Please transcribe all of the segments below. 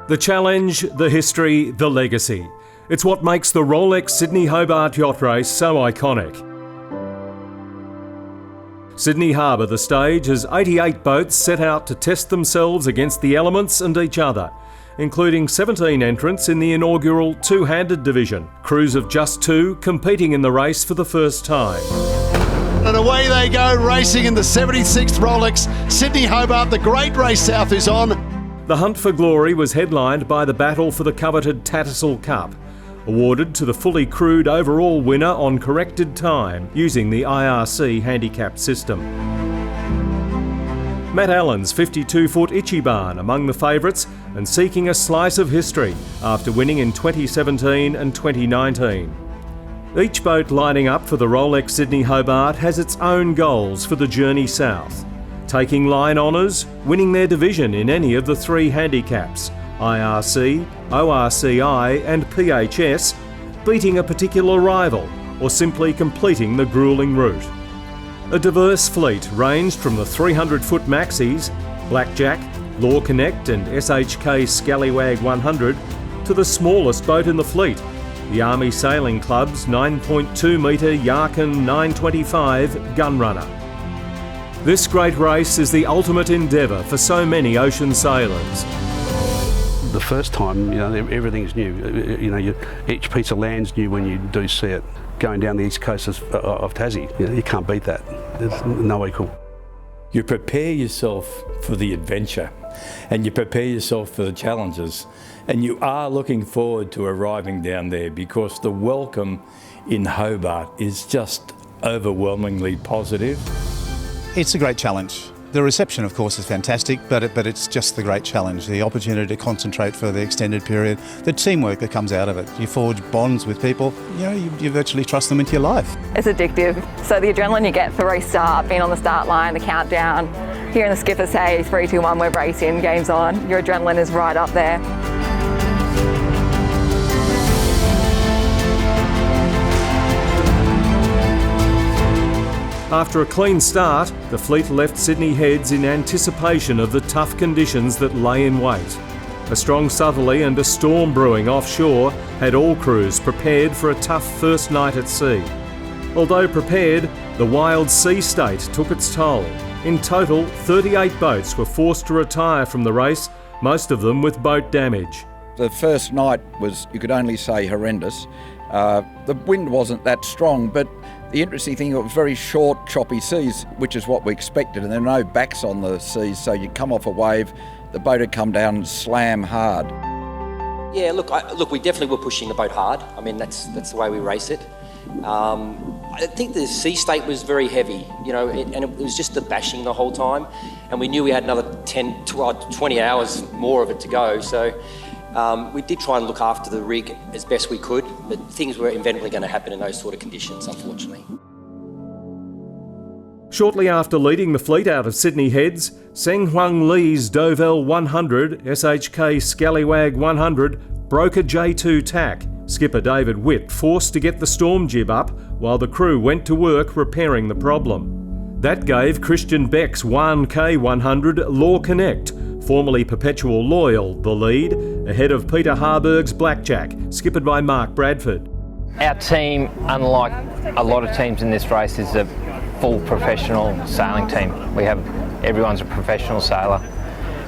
The challenge, the history, the legacy. It's what makes the Rolex Sydney Hobart Yacht Race so iconic. Sydney Harbour, the stage, has 88 boats set out to test themselves against the elements and each other, including 17 entrants in the inaugural two-handed division, crews of just two competing in the race for the first time. And away they go, racing in the 76th Rolex. Sydney Hobart, the great race south is on. The hunt for glory was headlined by the battle for the coveted Tattersall Cup, awarded to the fully crewed overall winner on corrected time using the IRC handicap system. Matt Allen's 52-foot Ichi Ban among the favourites and seeking a slice of history after winning in 2017 and 2019. Each boat lining up for the Rolex Sydney Hobart has its own goals for the journey south. Taking line honours, winning their division in any of the three handicaps, IRC, ORCI and PHS, beating a particular rival, or simply completing the gruelling route. A diverse fleet ranged from the 300-foot maxis, Blackjack, Law Connect and SHK Scallywag 100, to the smallest boat in the fleet, the Army Sailing Club's 9.2-metre Yarkin 925 Gunrunner. This great race is the ultimate endeavour for so many ocean sailors. The first time, everything's new. Each piece of land's new when you do see it. Going down the east coast of Tassie, you can't beat that. There's no equal. You prepare yourself for the adventure and you prepare yourself for the challenges, and you are looking forward to arriving down there because the welcome in Hobart is just overwhelmingly positive. It's a great challenge. The reception, of course, is fantastic, but it's just the great challenge, the opportunity to concentrate for the extended period, the teamwork that comes out of it. You forge bonds with people, you virtually trust them into your life. It's addictive. So the adrenaline you get for restart, being on the start line, the countdown, hearing the skipper say 3, 2, 1, we're racing, game's on, your adrenaline is right up there. After a clean start, the fleet left Sydney Heads in anticipation of the tough conditions that lay in wait. A strong southerly and a storm brewing offshore had all crews prepared for a tough first night at sea. Although prepared, the wild sea state took its toll. In total, 38 boats were forced to retire from the race, most of them with boat damage. The first night was, you could only say, horrendous. The wind wasn't that strong, but the interesting thing, it was very short, choppy seas, which is what we expected, and there were no backs on the seas, so you'd come off a wave, the boat would come down and slam hard. Yeah, look, we definitely were pushing the boat hard. I mean, that's the way we race it. I think the sea state was very heavy, and it was just the bashing the whole time, and we knew we had another 10, 12, 20 hours more of it to go, so we did try and look after the rig as best we could, but things were inevitably going to happen in those sort of conditions, unfortunately. Shortly after leading the fleet out of Sydney Heads, Seng Huang Lee's Dovel 100, SHK Scallywag 100, broke a J2 tack. Skipper David Witt forced to get the storm jib up while the crew went to work repairing the problem. That gave Christian Beck's 1K 100 Law Connect, formerly Perpetual Loyal, the lead, ahead of Peter Harburg's Blackjack, skippered by Mark Bradford. Our team, unlike a lot of teams in this race, is a full professional sailing team. Everyone's a professional sailor,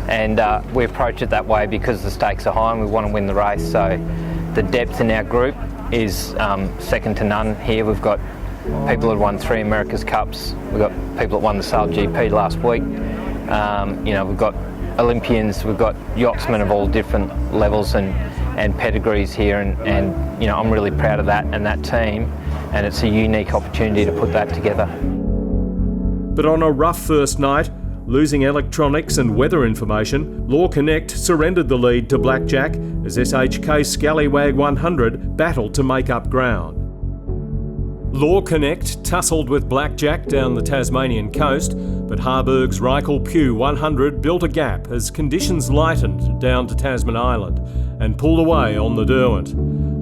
and we approach it that way because the stakes are high and we want to win the race. So the depth in our group is second to none here. We've got people who won 3 America's Cups. We've got people that won the Sail GP last week. We've got Olympians, we've got yachtsmen of all different levels and pedigrees here, and I'm really proud of that and that team, and it's a unique opportunity to put that together. But on a rough first night, losing electronics and weather information, Law Connect surrendered the lead to Blackjack as SHK Scallywag 100 battled to make up ground. Law Connect tussled with Blackjack down the Tasmanian coast, but Harburg's Reichel Pugh 100 built a gap as conditions lightened down to Tasman Island and pulled away on the Derwent.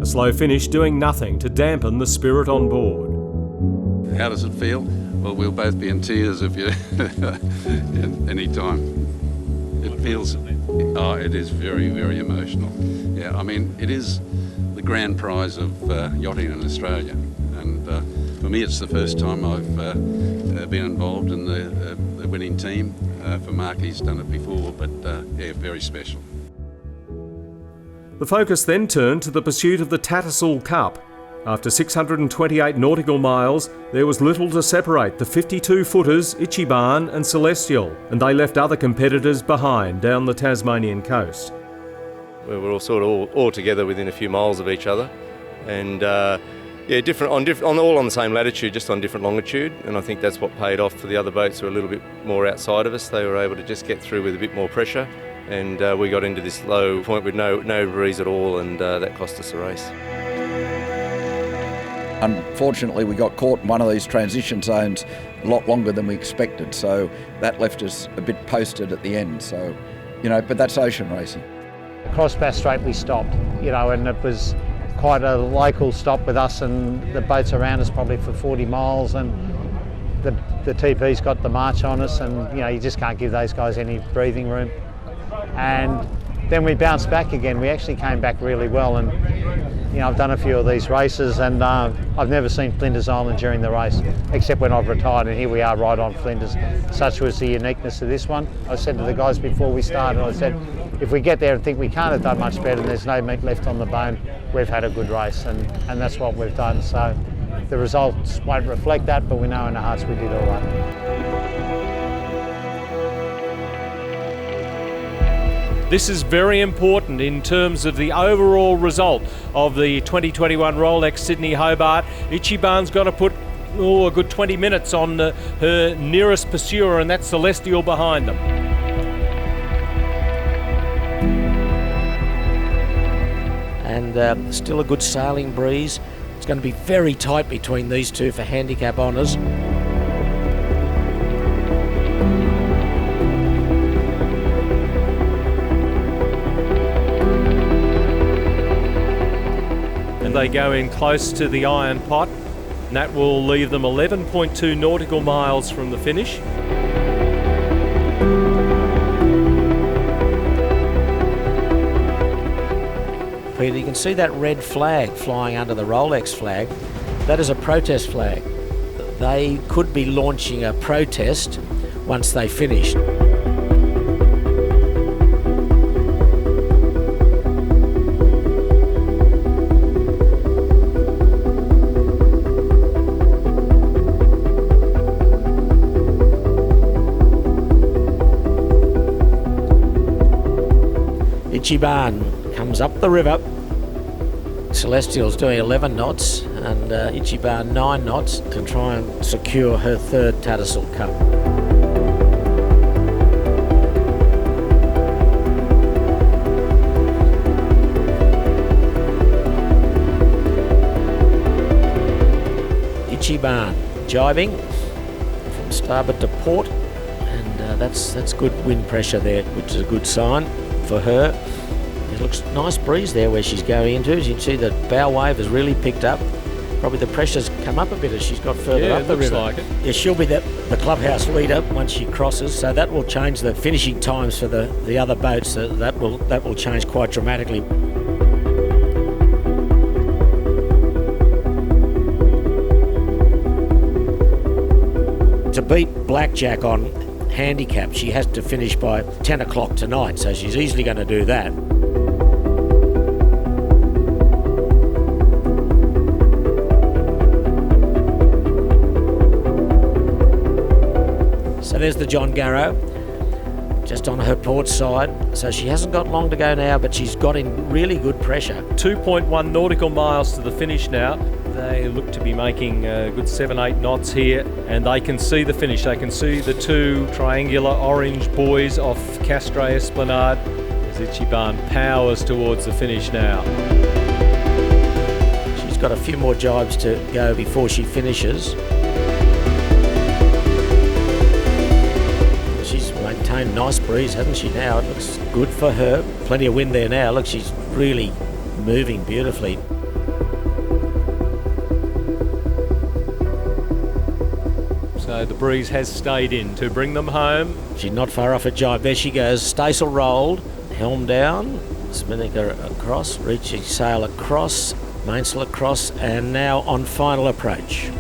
A slow finish doing nothing to dampen the spirit on board. How does it feel? Well, we'll both be in tears if you any time. It feels Oh, it is very, very emotional. Yeah, I mean, it is the grand prize of yachting in Australia. And for me, it's the first time I've been involved in the winning team. For Mark, he's done it before, but yeah, very special. The focus then turned to the pursuit of the Tattersall Cup. After 628 nautical miles, there was little to separate the 52-footers Ichi Ban and Celestial, and they left other competitors behind down the Tasmanian coast. We were all together within a few miles of each other, and all on the same latitude, just on different longitude. And I think that's what paid off for the other boats who were a little bit more outside of us. They were able to just get through with a bit more pressure, and we got into this low point with no breeze at all, and that cost us the race. Unfortunately, we got caught in one of these transition zones a lot longer than we expected, so that left us a bit posted at the end. So, but that's ocean racing. Across Bass Strait we stopped, and it was quite a local stop with us and the boats around us probably for 40 miles, and the TP's got the march on us, and you just can't give those guys any breathing room. And then we bounced back again. We actually came back really well, and I've done a few of these races, and I've never seen Flinders Island during the race, except when I've retired, and here we are right on Flinders. Such was the uniqueness of this one. I said to the guys before we started, I said, if we get there and think we can't have done much better and there's no meat left on the bone, we've had a good race, and that's what we've done. So the results won't reflect that, but we know in our hearts we did all right. This is very important in terms of the overall result of the 2021 Rolex Sydney Hobart. Ichi Ban's got to put a good 20 minutes on her nearest pursuer, and that's Celestial behind them. And still a good sailing breeze. It's going to be very tight between these two for handicap honours. They go in close to the iron pot, and that will leave them 11.2 nautical miles from the finish. Peter, you can see that red flag flying under the Rolex flag. That is a protest flag. They could be launching a protest once they finished. Ichi Ban comes up the river. Celestial's doing 11 knots and Ichi Ban 9 knots to try and secure her third Tattersall Cup. Ichi Ban jibing from starboard to port, and that's good wind pressure there, which is a good sign for her. It looks nice breeze there where she's going into. As you can see, the bow wave has really picked up. Probably the pressure's come up a bit as she's got further up the river. Like it. Yeah, she'll be the clubhouse leader once she crosses, so that will change the finishing times for the other boats. That will change quite dramatically. To beat Blackjack on handicap, she has to finish by 10 o'clock tonight, so she's easily going to do that. So there's the John Garrow, just on her port side. So she hasn't got long to go now, but she's got in really good pressure. 2.1 nautical miles to the finish now. They look to be making a good 7-8 knots here, and they can see the finish. They can see the two triangular orange buoys off Castro Esplanade as Ichi Ban powers towards the finish now. She's got a few more jibes to go before she finishes. She's maintained nice breeze, hasn't she now? It looks good for her. Plenty of wind there now. Look, she's really moving beautifully. So the breeze has stayed in to bring them home. She's not far off a jibe. There she goes. Staysail rolled. helm down, spinnaker across, reaching sail across, mainsail across, and now on final approach.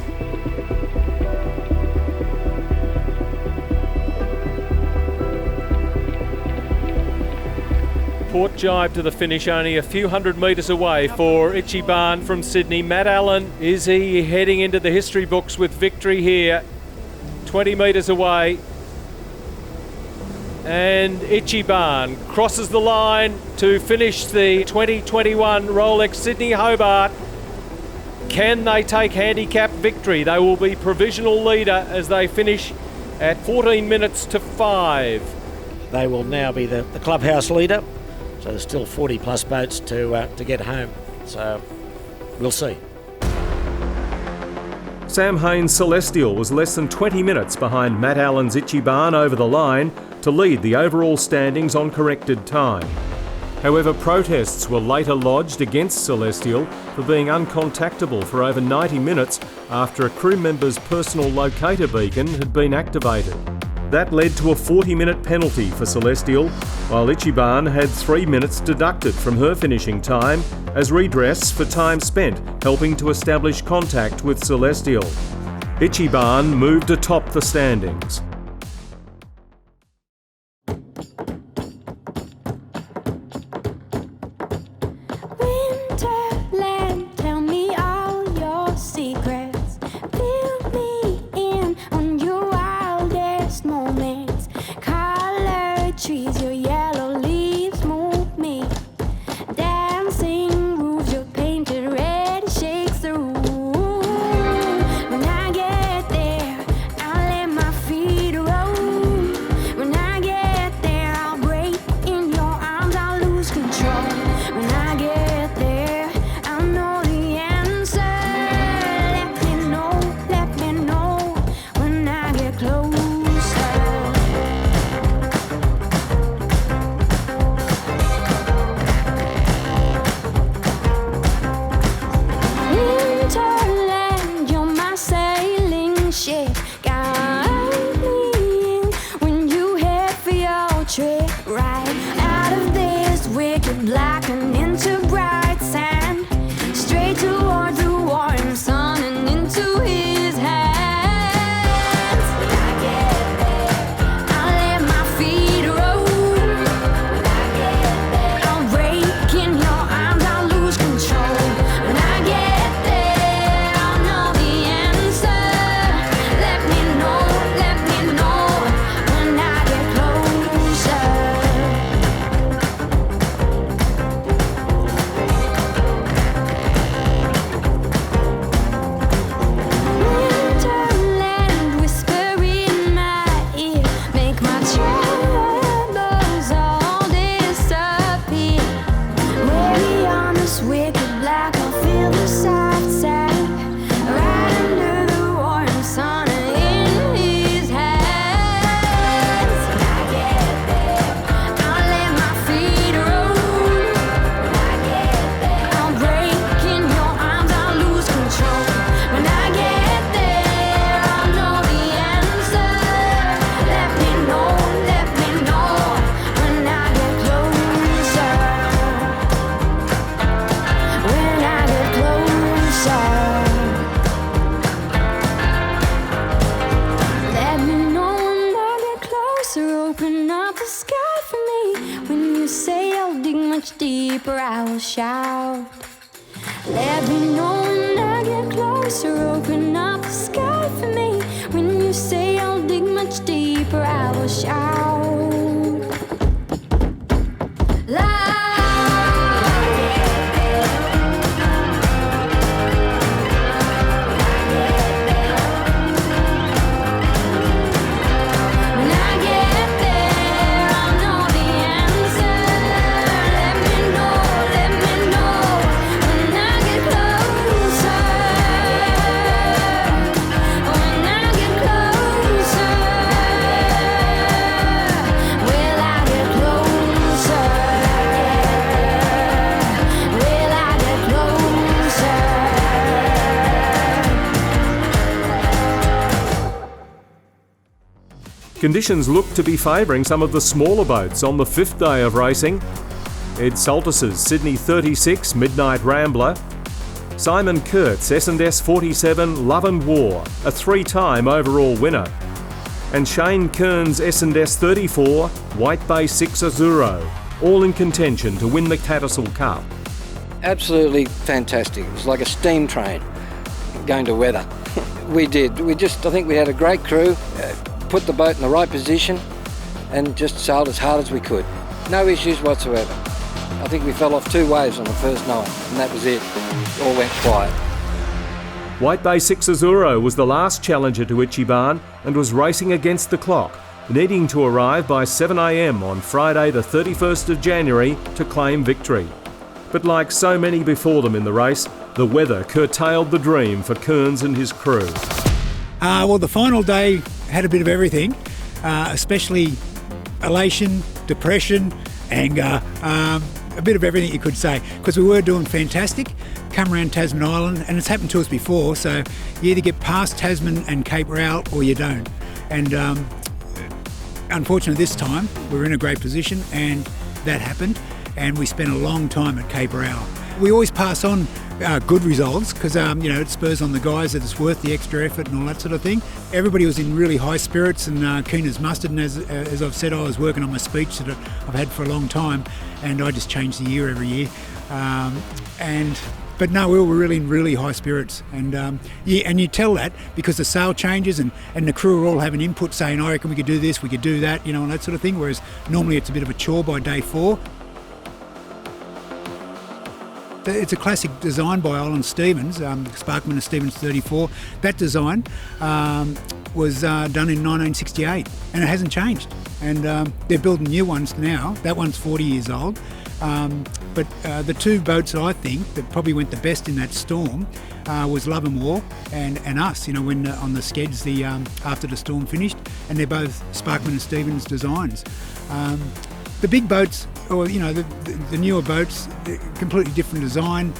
Port jibe to the finish, only a few hundred metres away for Ichi Ban from Sydney. Matt Allen, is he heading into the history books with victory here? 20 metres away. And Ichi Ban crosses the line to finish the 2021 Rolex Sydney Hobart. Can they take handicap victory? They will be provisional leader as they finish at 14 minutes to 5. They will now be the clubhouse leader. So there's still 40 plus boats to get home. So we'll see. Sam Haynes' Celestial was less than 20 minutes behind Matt Allen's Ichi Ban over the line to lead the overall standings on corrected time. However, protests were later lodged against Celestial for being uncontactable for over 90 minutes after a crew member's personal locator beacon had been activated. That led to a 40-minute penalty for Celestial, while Ichi Ban had 3 minutes deducted from her finishing time as redress for time spent helping to establish contact with Celestial. Ichi Ban moved atop the standings. When I get there, I'll let my feet Conditions looked to be favouring some of the smaller boats on the fifth day of racing. Ed Saltus's Sydney 36 Midnight Rambler, Simon Kurt's S&S 47 Love and War, a three-time overall winner, and Shane Kern's S&S 34 White Bay 6 Azuro, all in contention to win the Tattersall Cup. Absolutely fantastic. It was like a steam train going to weather. I think we had a great crew, put the boat in the right position and just sailed as hard as we could. No issues whatsoever. I think we fell off 2 waves on the first night and that was it. All went quiet. White Bay 6 Azuro was the last challenger to Ichi Ban and was racing against the clock, needing to arrive by 7 a.m. on Friday the 31st of January to claim victory. But like so many before them in the race, the weather curtailed the dream for Kearns and his crew. Well, the final day had a bit of everything, especially elation, depression, anger, a bit of everything you could say, because we were doing fantastic, come around Tasman Island, and it's happened to us before, so you either get past Tasman and Cape Rowell or you don't. And unfortunately this time, we were in a great position and that happened, and we spent a long time at Cape Rowell. We always pass on good results because it spurs on the guys that it's worth the extra effort and all that sort of thing. Everybody was in really high spirits and keen as mustard, and as I've said, I was working on my speech that I've had for a long time, and I just change the year every year. But no, we were really in really high spirits, and and you tell that because the sail changes and the crew are all having input saying, I reckon we could do this, we could do that, and that sort of thing, whereas normally it's a bit of a chore by day 4. It's a classic design by Olin Stevens, Sparkman and Stevens 34. That design was done in 1968 and it hasn't changed. And they're building new ones now. That one's 40 years old. But the 2 boats I think that probably went the best in that storm was Love and War and us, when on the skeds after the storm finished. And they're both Sparkman and Stevens designs. The big boats, or the newer boats, completely different design.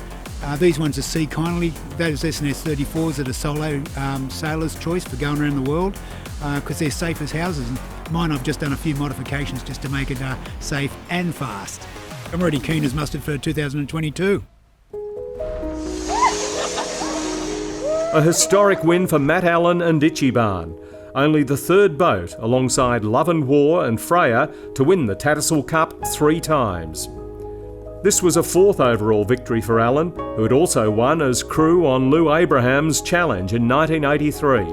These ones are Sea Kindly. Those S&S 34s are a solo sailor's choice for going around the world because they're safe as houses. And mine, I've just done a few modifications just to make it safe and fast. I'm already keen as mustard for 2022. A historic win for Matt Allen and Ichi Ban. Only the 3rd boat, alongside Love and War and Freya, to win the Tattersall Cup 3 times. This was a 4th overall victory for Allen, who had also won as crew on Lou Abraham's Challenge in 1983.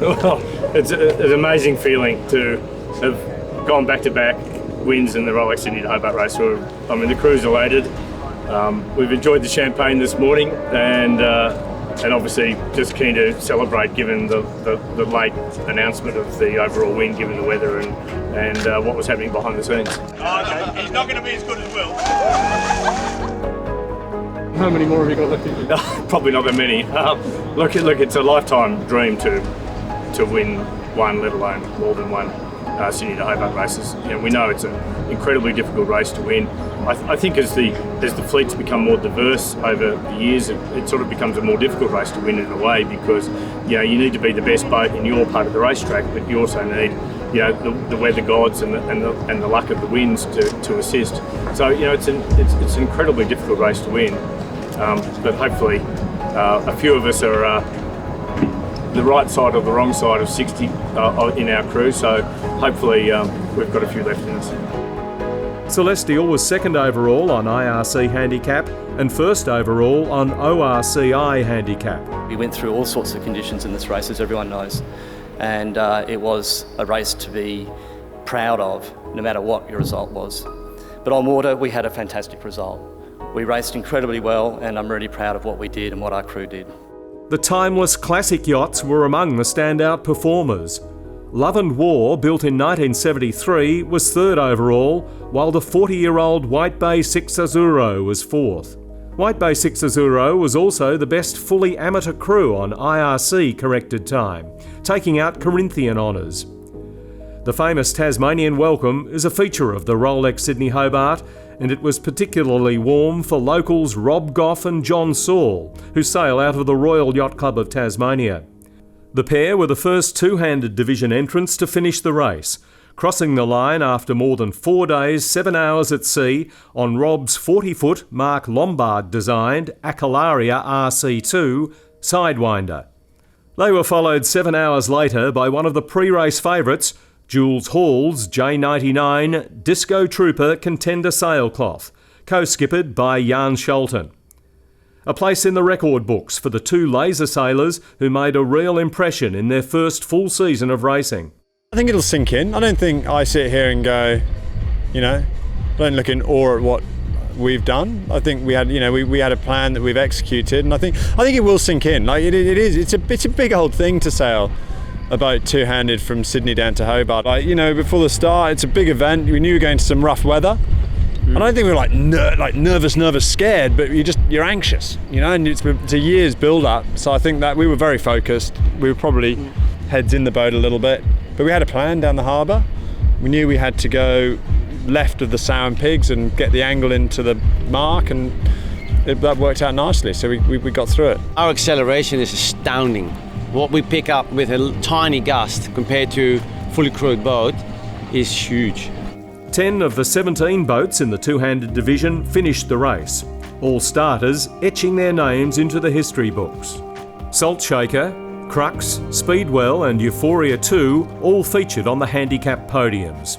Well, it's an amazing feeling to have gone back-to-back wins in the Rolex Sydney Hobart race. The crew's elated. We've enjoyed the champagne this morning and obviously just keen to celebrate given the late announcement of the overall win, given the weather and what was happening behind the scenes. Oh, okay. He's not going to be as good as Will. How many more have you got left? Probably not that many. Look, it's a lifetime dream to win one, let alone more than one Sydney to Hobart races. We know it's an incredibly difficult race to win. I think as the fleets become more diverse over the years, it sort of becomes a more difficult race to win in a way because you need to be the best boat in your part of the racetrack, but you also need the weather gods and the luck of the winds to assist. So it's an incredibly difficult race to win, but hopefully a few of us are the right side or the wrong side of 60 in our crew, so hopefully we've got a few left in us. Celestial was 2nd overall on IRC Handicap and 1st overall on ORCI Handicap. We went through all sorts of conditions in this race, as everyone knows, and it was a race to be proud of, no matter what your result was. But on water, we had a fantastic result. We raced incredibly well, and I'm really proud of what we did and what our crew did. The timeless classic yachts were among the standout performers. Love and War, built in 1973, was 3rd overall, while the 40-year-old White Bay 6 Azuro was 4th. White Bay 6 Azuro was also the best fully amateur crew on IRC corrected time, taking out Corinthian honours. The famous Tasmanian welcome is a feature of the Rolex Sydney Hobart, and it was particularly warm for locals Rob Goff and John Saul, who sail out of the Royal Yacht Club of Tasmania. The pair were the first two-handed division entrants to finish the race, crossing the line after more than 4 days, 7 hours at sea on Rob's 40-foot Mark Lombard-designed Acalaria RC2 Sidewinder. They were followed 7 hours later by one of the pre-race favourites, Jules Hall's J99 Disco Trooper Contender Sailcloth, co-skippered by Jan Scholten. A place in the record books for the two laser sailors who made a real impression in their first full season of racing. I think it'll sink in. I don't think I sit here and go, don't look in awe at what we've done. I think we had, we had a plan that we've executed, and I think it will sink in. Like it's a big old thing to sail a boat two-handed from Sydney down to Hobart. Before the start, it's a big event. We knew we were going to some rough weather. I don't think we were nervous, scared, but you're anxious, and it's a year's build-up. So I think that we were very focused. We were probably heads in the boat a little bit, but we had a plan down the harbour. We knew we had to go left of the Sow and Pigs and get the angle into the mark, and that worked out nicely. So we got through it. Our acceleration is astounding. What we pick up with a tiny gust compared to fully crewed boat is huge. 10 of the 17 boats in the two-handed division finished the race, all starters etching their names into the history books. Salt Shaker, Crux, Speedwell and Euphoria 2 all featured on the handicap podiums.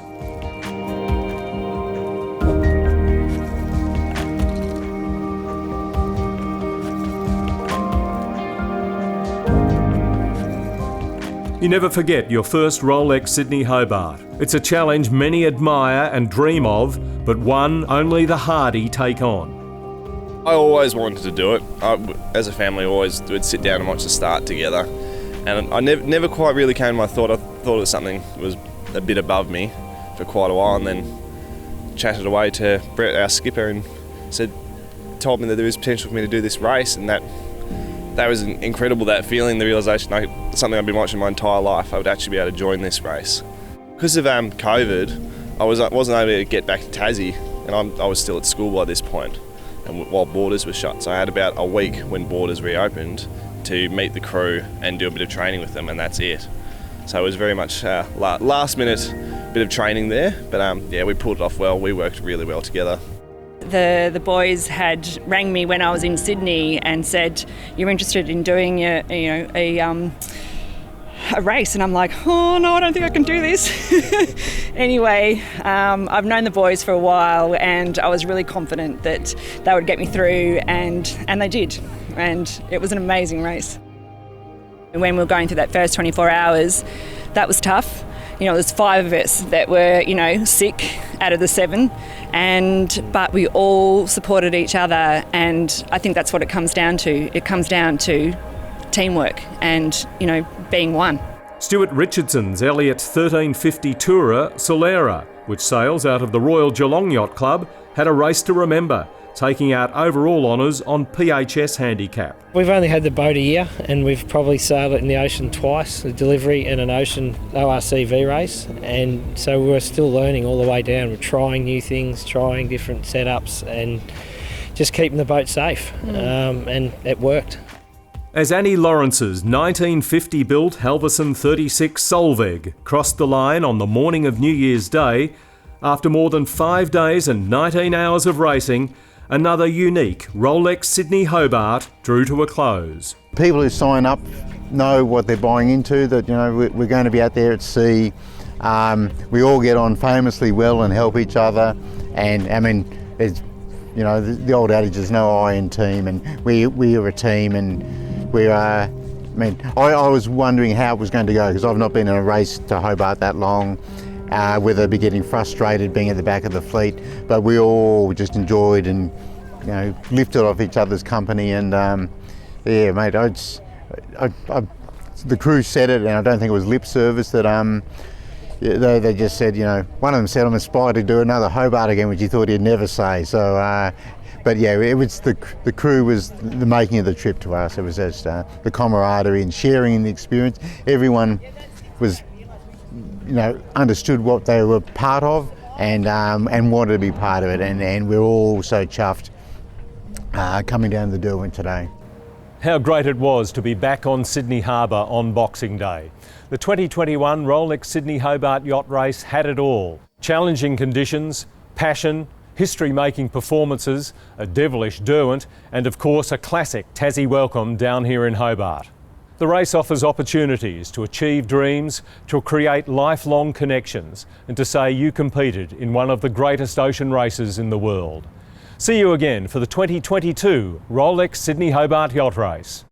You never forget your first Rolex Sydney Hobart. It's a challenge many admire and dream of, but one only the hardy take on. I always wanted to do it. As a family, always would sit down and watch the start together. And I never quite really came to my thought. I thought it was something that was a bit above me for quite a while, and then chatted away to Brett, our skipper, and told me that there was potential for me to do this race, and that was incredible, that feeling, the realisation, something I've been watching my entire life, I would actually be able to join this race. Because of COVID, I wasn't able to get back to Tassie, and I was still at school by this point, and while borders were shut. So I had about a week when borders reopened to meet the crew and do a bit of training with them, and that's it. So it was very much last minute bit of training there, but we pulled it off well. We worked really well together. The boys had rang me when I was in Sydney and said, "You're interested in doing a race?" And I'm like, "Oh no, I don't think I can do this." Anyway, I've known the boys for a while, and I was really confident that they would get me through, and they did, and it was an amazing race. When we were going through that first 24 hours, that was tough. There's 5 of us that were, sick out of the 7, but we all supported each other, and I think that's what it comes down to. It comes down to teamwork and, being one. Stuart Richardson's Elliott 1350 Tourer Solera, which sails out of the Royal Geelong Yacht Club, had a race to remember, taking out overall honours on PHS handicap. We've only had the boat a year, and we've probably sailed it in the ocean twice, a delivery and an ocean ORCV race, and so we're still learning all the way down. We're trying new things, trying different setups, and just keeping the boat safe, and it worked. As Annie Lawrence's 1950-built Halverson 36 Solveig crossed the line on the morning of New Year's Day, after more than 5 days and 19 hours of racing, another unique Rolex Sydney Hobart drew to a close. People who sign up know what they're buying into, that we're going to be out there at sea. We all get on famously well and help each other, and there's the old adage, there's no I in team, and we are a team, and we are. I was wondering how it was going to go, because I've not been in a race to Hobart that long. Whether be getting frustrated being at the back of the fleet, but we all just enjoyed and lifted off each other's company, and the crew said it, and I don't think it was lip service, that they just said, one of them said, "I'm inspired to do another Hobart again," which he thought he'd never say. So, it was the crew was the making of the trip to us. It was just the camaraderie and sharing the experience. Everyone was understood what they were part of, and wanted to be part of it, and we're all so chuffed coming down to the Derwent today. How great it was to be back on Sydney Harbour on Boxing Day. The 2021 Rolex Sydney Hobart Yacht Race had it all. Challenging conditions, passion, history-making performances, a devilish Derwent, and of course a classic Tassie welcome down here in Hobart. The race offers opportunities to achieve dreams, to create lifelong connections, and to say you competed in one of the greatest ocean races in the world. See you again for the 2022 Rolex Sydney Hobart Yacht Race.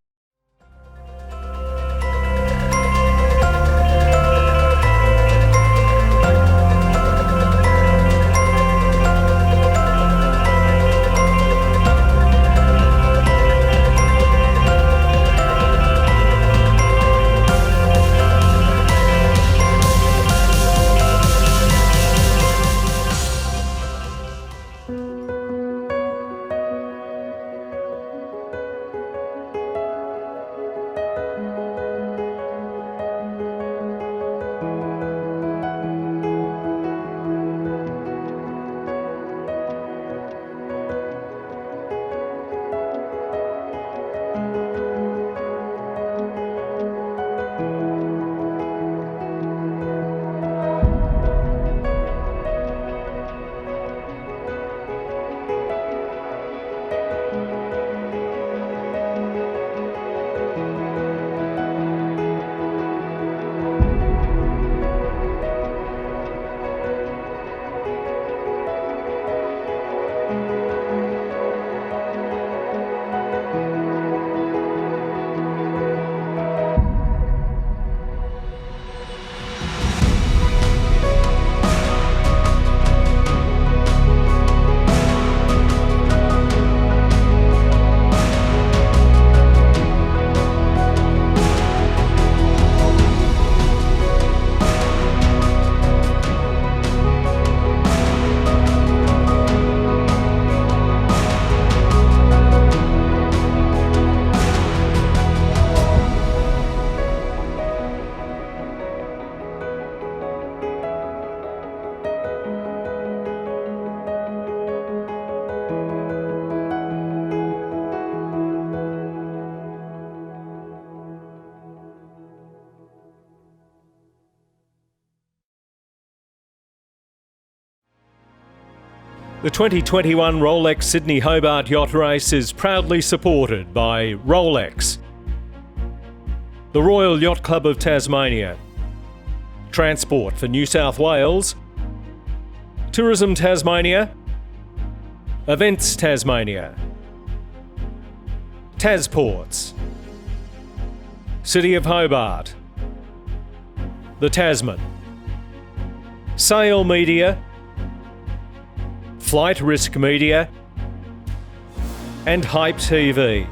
The 2021 Rolex Sydney Hobart Yacht Race is proudly supported by Rolex, the Royal Yacht Club of Tasmania, Transport for New South Wales, Tourism Tasmania, Events Tasmania, Tasports, City of Hobart, the Tasman, Sail Media, Flight Risk Media, and Hype TV.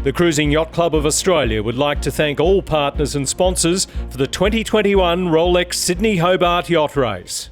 The Cruising Yacht Club of Australia would like to thank all partners and sponsors for the 2021 Rolex Sydney Hobart Yacht Race.